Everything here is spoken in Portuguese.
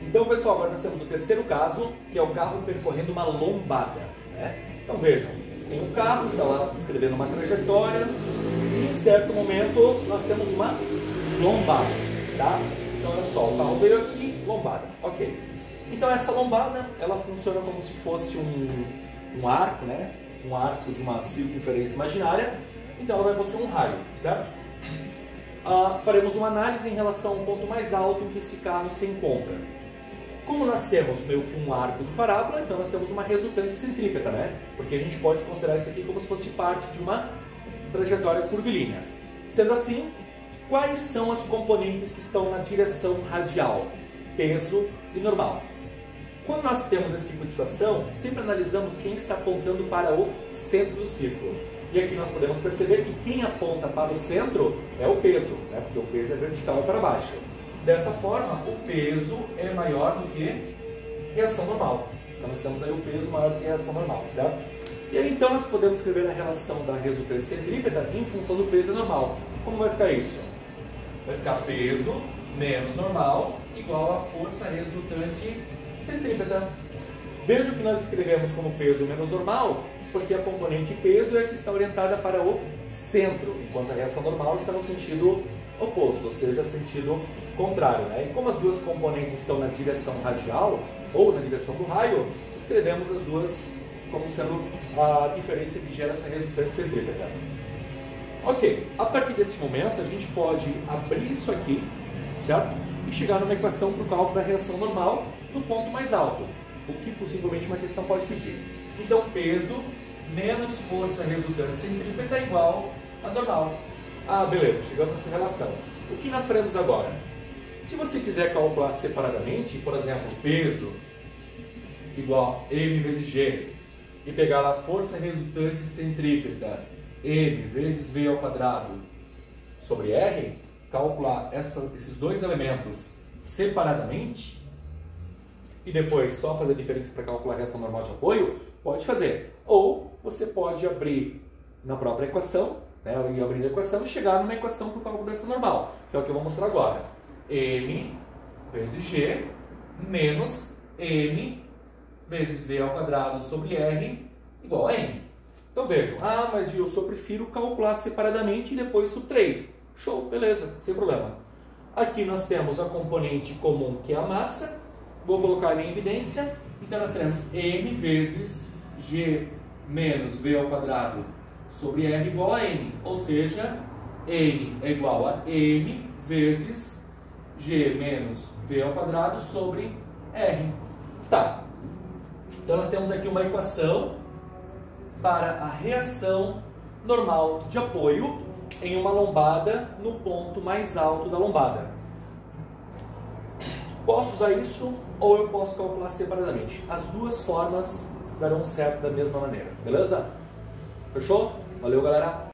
Então, pessoal, agora nós temos o terceiro caso, que é o carro percorrendo uma lombada, né? Então, vejam, tem um carro que está lá descrevendo uma trajetória e, em certo momento, nós temos uma lombada, tá? Então, olha só, o carro veio aqui, lombada, ok. Então, essa lombada, ela funciona como se fosse um arco, né? Um arco de uma circunferência imaginária. Então, ela vai possuir um raio, certo? Faremos uma análise em relação ao ponto mais alto em que esse carro se encontra. Como nós temos meio que um arco de parábola, então nós temos uma resultante centrípeta, né? Porque a gente pode considerar isso aqui como se fosse parte de uma trajetória curvilínea. Sendo assim, quais são as componentes que estão na direção radial? Peso e normal. Quando nós temos esse tipo de situação, sempre analisamos quem está apontando para o centro do círculo. E aqui nós podemos perceber que quem aponta para o centro é o peso, né? Porque o peso é vertical e para baixo. Dessa forma, o peso é maior do que reação normal. Então nós temos aí o peso maior do que a reação normal, certo? E aí então nós podemos escrever a relação da resultante centrípeta em função do peso normal. Como vai ficar isso? Vai ficar peso menos normal igual a força resultante centrípeta. Veja que nós escrevemos como peso menos normal, porque a componente peso é a que está orientada para o centro, enquanto a reação normal está no sentido oposto, ou seja, sentido contrário, né? E como as duas componentes estão na direção radial, ou na direção do raio, escrevemos as duas como sendo a diferença que gera essa resultante centrípeta. Ok, a partir desse momento a gente pode abrir isso aqui, certo? E chegar numa equação para o cálculo da reação normal no ponto mais alto, o que possivelmente uma questão pode pedir. Então, peso menos força resultante centrípeta é igual a normal. Beleza, chegamos nessa relação. O que nós faremos agora? Se você quiser calcular separadamente, por exemplo, peso igual a m vezes g, e pegar a força resultante centrípeta, m vezes v ao quadrado sobre r, calcular esses dois elementos separadamente, e depois só fazer a diferença para calcular a reação normal de apoio, pode fazer. Ou você pode abrir na própria equação, né, e abrir a equação e chegar numa equação para o cálculo dessa normal, que é o que eu vou mostrar agora. M vezes G menos M vezes V ao quadrado sobre R igual a N. Então vejam, mas Gilson, eu prefiro calcular separadamente e depois subtrair. Show, beleza, sem problema. Aqui nós temos a componente comum, que é a massa. Vou colocar ali em evidência. Então nós teremos M vezes G menos V ao quadrado sobre R igual a N. Ou seja, N é igual a M vezes G menos V ao quadrado sobre R. Tá. Então nós temos aqui uma equação para a reação normal de apoio em uma lombada no ponto mais alto da lombada. Posso usar isso ou eu posso calcular separadamente. As duas formas darão certo da mesma maneira, beleza? Fechou? Valeu, galera!